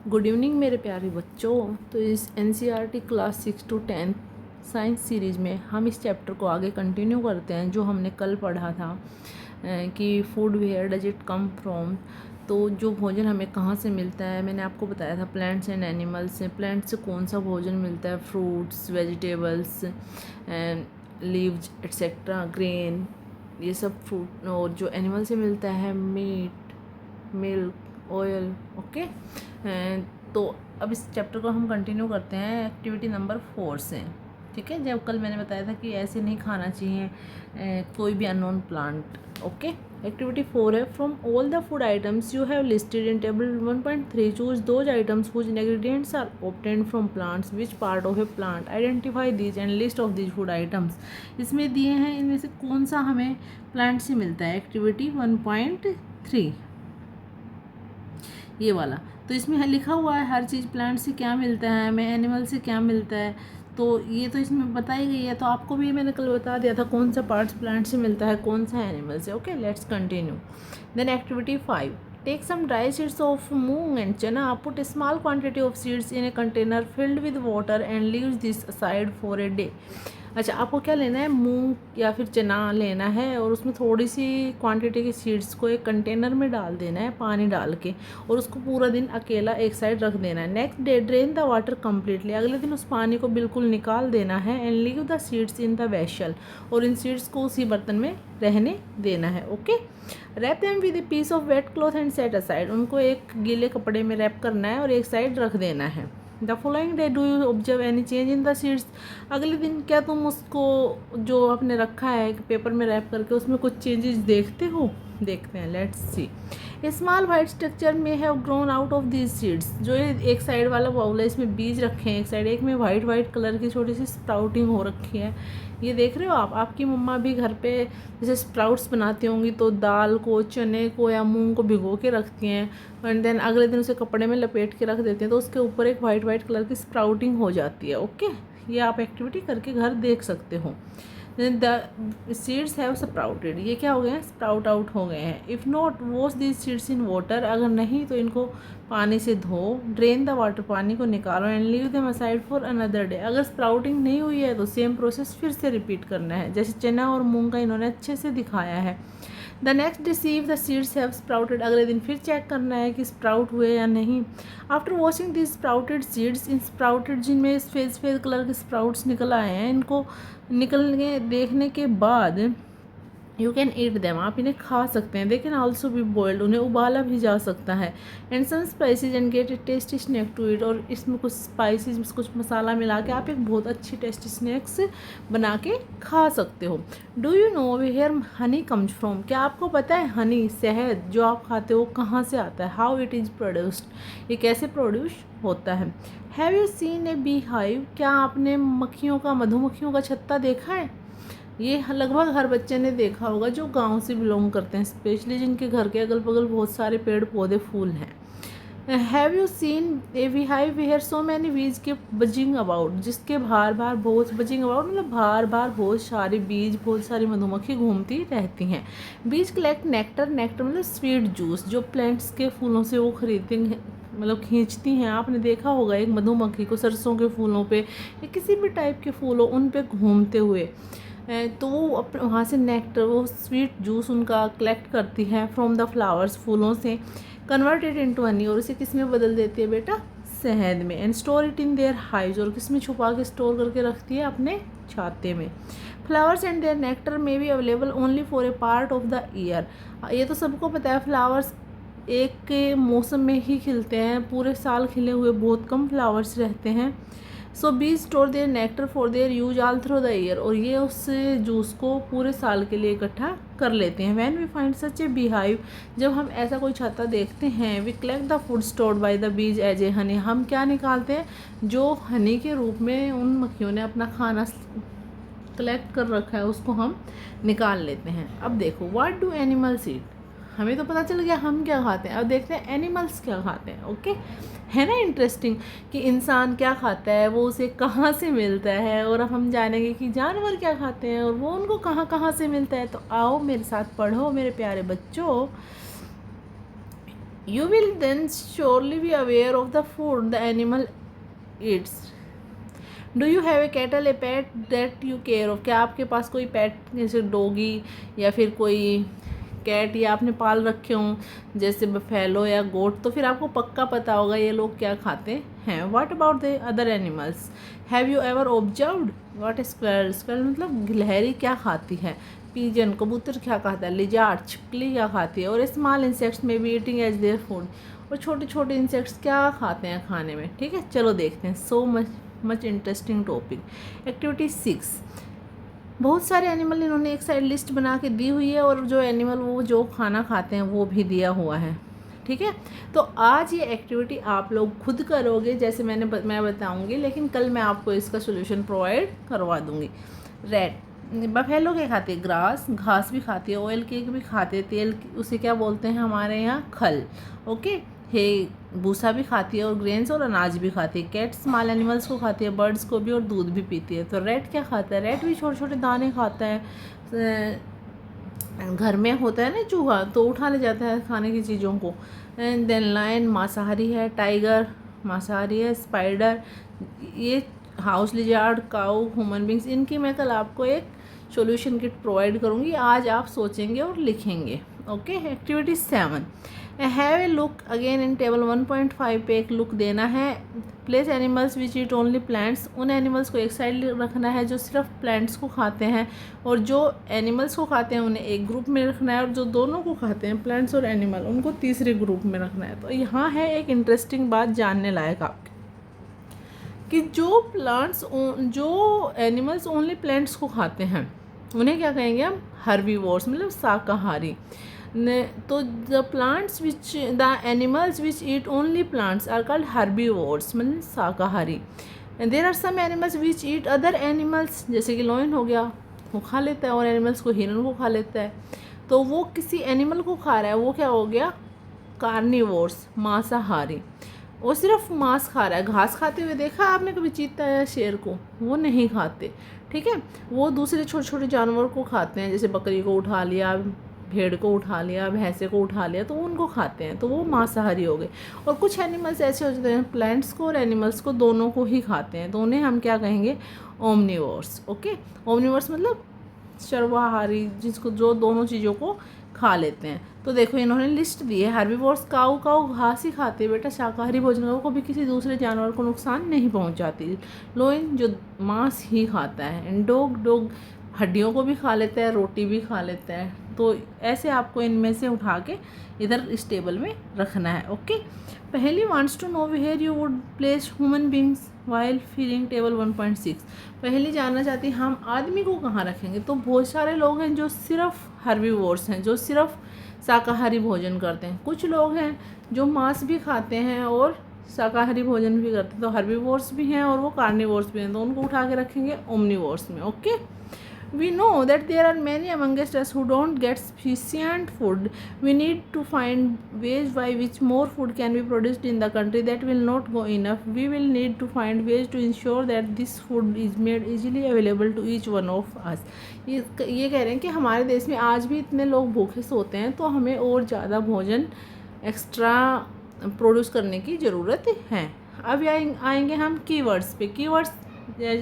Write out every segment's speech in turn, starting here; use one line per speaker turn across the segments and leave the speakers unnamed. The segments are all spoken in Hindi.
गुड इवनिंग मेरे प्यारे बच्चों। तो इस NCERT class 6 to 10 science series में हम इस चैप्टर को आगे कंटिन्यू करते हैं जो हमने कल पढ़ा था कि food where does it come from. तो जो भोजन हमें कहाँ से मिलता है, मैंने आपको बताया था प्लांट्स एंड एनिमल्स से। प्लांट्स से कौन सा भोजन मिलता है, fruits, vegetables and leaves etcetera, grain, ये सब फ्रूट। और जो एनिमल से मिलता है मीट, मिल्क, ऑयल। ओके, तो अब इस चैप्टर को हम कंटिन्यू करते हैं एक्टिविटी नंबर 4 से। ठीक है, जब कल मैंने बताया था कि ऐसे नहीं खाना चाहिए कोई भी अननोन प्लांट। ओके, एक्टिविटी 4 है, from all the food items you have listed in table 1.3 choose those items whose ingredients are obtained from plants, which part of a plant, identify these and list of these food items. इसमें दिए हैं इनमें से कौन सा हमें प्लांट से मिलता है। एक्टिविटी 1.3 ये वाला। तो इसमें लिखा हुआ है हर चीज़, प्लांट से क्या मिलता है हमें, एनिमल से क्या मिलता है। तो ये तो इसमें बताई गई है। तो आपको भी मैंने कल बता दिया था कौन सा पार्ट्स प्लांट से मिलता है, कौन सा एनिमल से। Okay, let's continue. Then activity 5, take some dry seeds of moong and chana, put a small quantity of seeds in a container filled with water and leave this aside for a day. अच्छा, आपको क्या लेना है, मूंग या फिर चना लेना है और उसमें थोड़ी सी क्वांटिटी के सीड्स को एक कंटेनर में डाल देना है पानी डाल के, और उसको पूरा दिन अकेला एक साइड रख देना है। Next day drain the water completely, अगले दिन उस पानी को बिल्कुल निकाल देना है। And leave the seeds in the vessel, और इन सीड्स को उसी बर्तन में रहने देना है। Okay, wrap them with a piece of wet cloth and set aside, उनको एक गीले कपड़े में रैप करना है और एक साइड रख देना है। The following day do you observe any change in the seeds, अगले दिन क्या तुम उसको जो आपने रखा है पेपर में रैप करके उसमें कुछ चेंजेस देखते हो। देखते हैं, let's see. A small white structure में have grown out of these seeds, जो ये एक साइड वाला बाउल है इसमें बीज रखे हैं, एक साइड एक में वाइट कलर की छोटी सी स्प्राउटिंग हो रखी है। ये देख रहे हो आप, आपकी मम्मा भी घर पे जैसे स्प्राउट्स बनाती होंगी तो दाल को, चने को या मूंग को भिगो के रखती हैं एंड देन अगले दिन उसे कपड़े में लपेट के रख देते हैं, तो उसके ऊपर एक वाइट कलर की स्प्राउटिंग हो जाती है। ओके, ये आप एक्टिविटी करके घर देख सकते हो। द सीड्स हैव स्प्राउटेड, ये क्या हो गए हैं, स्प्राउट आउट हो गए हैं। If not wash this seeds in water, अगर नहीं तो इनको पानी से धो। ड्रेन द वाटर, पानी को निकालो। And leave them aside for another day, अगर स्प्राउटिंग नहीं हुई है तो सेम प्रोसेस फिर से रिपीट करना है, जैसे चना और मूंग का इन्होंने अच्छे से दिखाया है। The next day see if the seeds have sprouted, अगले दिन फिर चेक करना है कि स्प्राउट हुए या नहीं। After washing this sprouted seeds, in sprouted जिनमें सफ़ेद कलर के स्प्राउट्स निकल आए हैं, इनको निकल के देखने के बाद यू कैन ईट देम, आप इन्हें खा सकते हैं। They can also be boiled, उन्हें उबाला भी जा सकता है। And some spices and get a tasty snack to eat, और इसमें कुछ स्पाइसेस, कुछ मसाला मिला के आप एक बहुत अच्छी टेस्टी स्नैक्स बना के खा सकते हो। Do you know where honey comes from, क्या आपको पता है हनी, शहद जो आप खाते हो कहाँ से आता है। हाउ इट इज़ प्रोड्यूस्ड, ये कैसे प्रोड्यूस होता है। Have you seen A bee hive, क्या आपने मक्खियों का, मधुमक्खियों का छत्ता देखा है। ये लगभग हर बच्चे ने देखा होगा जो गांव से बिलोंग करते हैं, स्पेशली जिनके घर के अगल बगल बहुत सारे पेड़ पौधे फूल हैं। Have you seen a bee hive where so many bees के बजिंग अबाउट, जिसके बार बार बहुत, बजिंग अबाउट मतलब बार बार बहुत सारे बीज, बहुत सारी मधुमक्खी घूमती रहती हैं। बीज कलेक्ट नेक्टर, नेक्टर मतलब स्वीट जूस, जो प्लांट्स के फूलों से वो खरीदती हैं, मतलब खींचती हैं। आपने देखा होगा एक मधुमक्खी को सरसों के फूलों पे या किसी भी टाइप के फूलों उन पे घूमते हुए, तो वो अपने वहाँ से नेक्टर, वो स्वीट जूस उनका कलेक्ट करती है फ्रॉम द फ्लावर्स, फूलों से, कन्वर्टेड इनटू हनी, और उसे किस में बदल देती है बेटा, शहद में। And store it in their hives, और किस में छुपा के स्टोर करके रखती है, अपने छाते में। Flowers and their nectar may be available only for a part of the year, ये तो सबको पता है, फ्लावर्स एक मौसम में ही खिलते हैं, पूरे साल खिले हुए बहुत कम फ्लावर्स रहते हैं। So bees store their nectar for their use all through the year, और ये उस जूस को पूरे साल के लिए इकट्ठा कर लेते हैं। When we find such a bee hive, जब हम ऐसा कोई छाता देखते हैं, we collect the food stored by the bees as a honey, हम क्या निकालते हैं, जो हनी के रूप में उन मक्खियों ने अपना खाना कलेक्ट कर रखा है उसको हम निकाल लेते हैं। अब देखो, व्हाट डू एनिमल्स ईट, हमें तो पता चल गया हम क्या खाते हैं, अब देखते हैं एनिमल्स क्या खाते हैं। ओके, है ना इंटरेस्टिंग कि इंसान क्या खाता है, वो उसे कहाँ से मिलता है, और अब हम जानेंगे कि जानवर क्या खाते हैं और वो उनको कहाँ कहाँ से मिलता है। तो आओ मेरे साथ पढ़ो मेरे प्यारे बच्चों। You will then surely be aware of the food the animal eats. Do you have a cattle, A pet that you care of? क्या आपके पास कोई पेट जैसे डॉगी या फिर कोई कैट या आपने पाल रखे हों जैसे बफेलो या गोट, तो फिर आपको पक्का पता होगा ये लोग क्या खाते हैं. What about the other animals? Have you ever observed what squirrel? Squirrel मतलब गिलहरी क्या खाती है. पीजन कबूतर क्या खाता है. लिजार्ड छिपकली क्या खाती है. और small insects may be eating as their food. और छोटे छोटे इंसेक्ट्स क्या खाते हैं खाने में. ठीक है, चलो देखते हैं. So much interesting topic. Activity 6. बहुत सारे एनिमल इन्होंने एक साइड लिस्ट बना के दी हुई है और जो एनिमल वो जो खाना खाते हैं वो भी दिया हुआ है. ठीक है, तो आज ये एक्टिविटी आप लोग खुद करोगे जैसे मैं बताऊंगी, लेकिन कल मैं आपको इसका सोल्यूशन प्रोवाइड करवा दूंगी. रेड बफेलो क्या खाती है? ग्रास, घास भी खाती है. ऑयल केक भी खाते हैं. तेल उसे क्या बोलते हैं हमारे यहाँ? खल. ओके. हे भूसा भी खाती है और ग्रेन्स और अनाज भी खाती है. कैट स्मॉल एनिमल्स को खाती है, बर्ड्स को भी, और दूध भी पीती है. तो रेड क्या खाता है? रेड भी छोटे छोटे दाने खाता है. घर में होता है ना चूहा, तो उठा ले जाता है खाने की चीज़ों को. एंड देन लायन मांसाहारी है. टाइगर मांसाहारी है. स्पाइडर, ये हाउस लिजार्ड, काऊ, ह्यूमन बींग्स, इनकी मैं कल आपको एक सॉल्यूशन किट प्रोवाइड करूँगी. आज आप सोचेंगे और लिखेंगे. Okay. Activity 7. Have a look again in table 1.5 पे एक लुक देना है. Place animals which eat only plants. उन एनिमल्स को एक साइड रखना है जो सिर्फ प्लांट्स को खाते हैं, और जो एनिमल्स को खाते हैं उन्हें एक ग्रुप में रखना है, और जो दोनों को खाते हैं प्लांट्स और एनिमल उनको तीसरे ग्रुप में रखना है. तो यहाँ है एक इंटरेस्टिंग बात जानने लायक आपकी कि जो एनिमल्स ओनली प्लांट्स को खाते हैं उन्हें क्या कहेंगे हम? हर्बीवोर्स, मतलब शाकाहारी. तो the animals which eat only plants are called herbivores, मतलब शाकाहारी. There are some animals which eat other animals, जैसे कि लॉयन हो गया, वो खा लेता है और एनिमल्स को, हिरन को खा लेता है. तो वो किसी एनिमल को खा रहा है, वो क्या हो गया? कार्निवोर्स, मांसाहारी. वो सिर्फ मांस खा रहा है. घास खाते हुए देखा आपने कभी चीता या शेर को? वो नहीं खाते. ठीक है, वो दूसरे छोटे छोटे जानवर को खाते हैं, जैसे बकरी को उठा लिया, भेड़ को उठा लिया, भैंसे को उठा लिया, तो उनको खाते हैं, तो वो मांसाहारी हो गए. और कुछ एनिमल्स ऐसे हो जाते हैं प्लांट्स को और एनिमल्स को दोनों को ही खाते हैं, तो उन्हें हम क्या कहेंगे? ओमनिवोर्स. ओके. ओमनिवोर्स मतलब सर्वाहारी, जिसको जो दोनों चीज़ों को खा लेते हैं. तो देखो इन्होंने लिस्ट दी है. हर्बीवोर्स, काऊ घास ही खाते हैं बेटा, शाकाहारी भोजन को भी किसी दूसरे जानवर को नुकसान नहीं पहुंचाती. लोइन जो मांस ही खाता है. एंड डॉग हड्डियों को भी खा लेता है, रोटी भी खा लेता है. तो ऐसे आपको इनमें से उठा के इधर इस टेबल में रखना है. ओके. पहली wants to know where you would place human beings while filling table 1.6. पहली जानना चाहती है हम आदमी को कहाँ रखेंगे. तो बहुत सारे लोग हैं जो सिर्फ हर्बीवोर्स हैं, जो सिर्फ शाकाहारी भोजन करते हैं. कुछ लोग हैं जो मांस भी खाते हैं और शाकाहारी भोजन भी करते हैं, तो हर्बीवोर्स भी हैं और वो कार्निवोर्स भी हैं, तो उनको उठा के रखेंगे ओमनिवोर्स में. Okay. We know that there are many amongst us who don't get sufficient food. We need to find ways by which more food can be produced in the country. That will not go enough. We will need to find ways to ensure that this food is made easily available to each one of us. ये कह रहे हैं कि हमारे देश में आज भी इतने लोग भूखे सोते हैं, तो हमें और ज़्यादा भोजन एक्स्ट्रा प्रोड्यूस करने की ज़रूरत है. अब आएंगे हम कीवर्ड्स पे. Keywords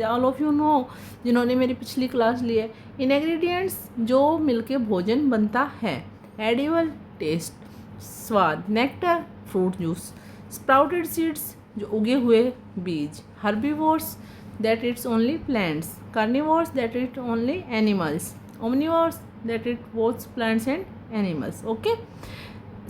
all of you know, जिन्होंने मेरी पिछली क्लास ली है. इंग्रेडिएंट्स जो मिलके भोजन बनता है. एडिबल टेस्ट, स्वाद. Nectar fruit juice. Sprouted seeds जो उगे हुए बीज. Herbivores that eats only plants. Carnivores that eat only animals. Omnivores that eat both plants and animals. Okay.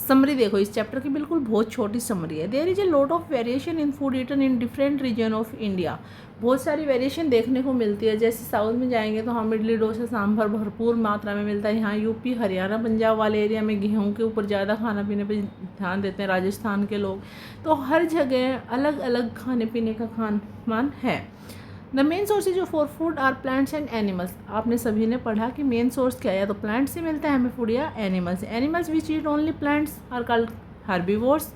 Summary देखो इस चैप्टर की, बिल्कुल बहुत छोटी समरी है. There is a lot of variation in food eaten in different region of India. बहुत सारी वेरिएशन देखने को मिलती है. जैसे साउथ में जाएंगे तो हम इडली डोसा सांभर भरपूर मात्रा में मिलता है. यहाँ यूपी हरियाणा पंजाब वाले एरिया में गेहूँ के ऊपर ज़्यादा खाना पीने पर ध्यान देते हैं राजस्थान के लोग. तो हर जगह अलग अलग खाने पीने का खान पान है. The main sources of for food are plants and animals. आपने सभी ने पढ़ा कि मेन सोर्स क्या है, या तो प्लांट से मिलता है हमें फूड या एनिमल से. Animals which eat only plants are called herbivores,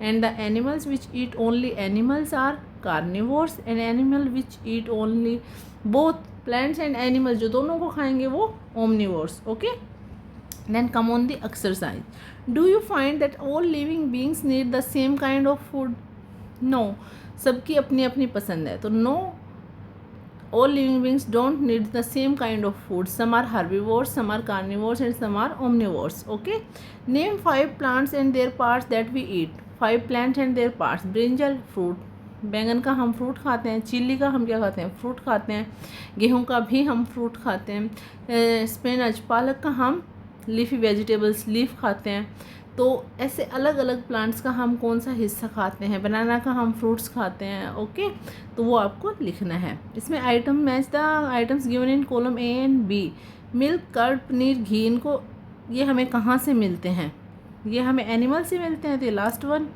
and the animals which eat only animals are carnivores, and animal which eat only both plants and animals जो दोनों को खाएंगे वो omnivores. Okay. Then come on the exercise. Do you find that all living beings need the same kind of food? No. सबकी अपनी अपनी पसंद है, तो no, all living beings don't need the same kind of food. Some are herbivores, some are carnivores, and some are omnivores. Okay. Name 5 plants and their parts that we eat. 5 plants and their parts. Brinjal fruit, बैंगन का हम फ्रूट खाते हैं, चिल्ली का हम क्या खाते हैं, फ्रूट खाते हैं, गेहूं का भी हम फ्रूट खाते हैं, स्पिनच पालक का हम लीफी वेजिटेबल्स लीफ खाते हैं। तो ऐसे अलग अलग प्लांट्स का हम कौन सा हिस्सा खाते हैं, बनाना का हम फ्रूट्स खाते हैं। ओके, तो वो आपको लिखना है। इसमें item match the items given in column A and B. Milk, curd, paneer, ghee, इनको ये हमें कहाँ से मिलते हैं, ये हमें एनिमल से मिलते हैं। तो ये last one.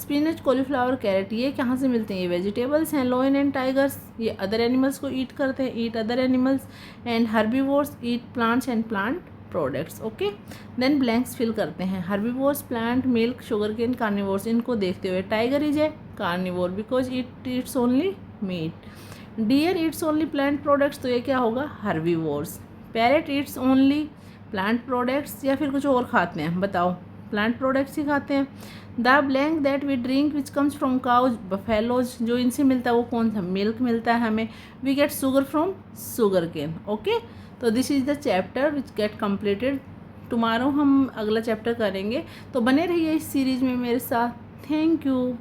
Spinach, cauliflower, carrot, ये कहाँ से मिलते हैं, ये वेजिटेबल्स हैं। लॉयन एंड टाइगर्स, ये अदर एनिमल्स को ईट करते हैं, eat other animals. And herbivores eat plants and plant products. Okay, then blanks fill करते हैं। Herbivores plant, milk, sugar cane, carnivores, इनको देखते हुए tiger is a carnivore because it eats only meat. Deer eats only plant products, तो ये क्या होगा, herbivores. Parrot Yeats only plant products, या फिर कुछ और खाते हैं, बताओ, प्लांट प्रोडक्ट्स ही खाते हैं। The blank that we drink which comes from cows, buffaloes, जो इनसे मिलता है वो कौन सा, मिल्क मिलता है हमें। We get sugar from sugarcane. Okay, तो this is the chapter which get completed. Tomorrow हम अगला चैप्टर करेंगे, तो बने रहिए इस सीरीज में मेरे साथ। Thank you.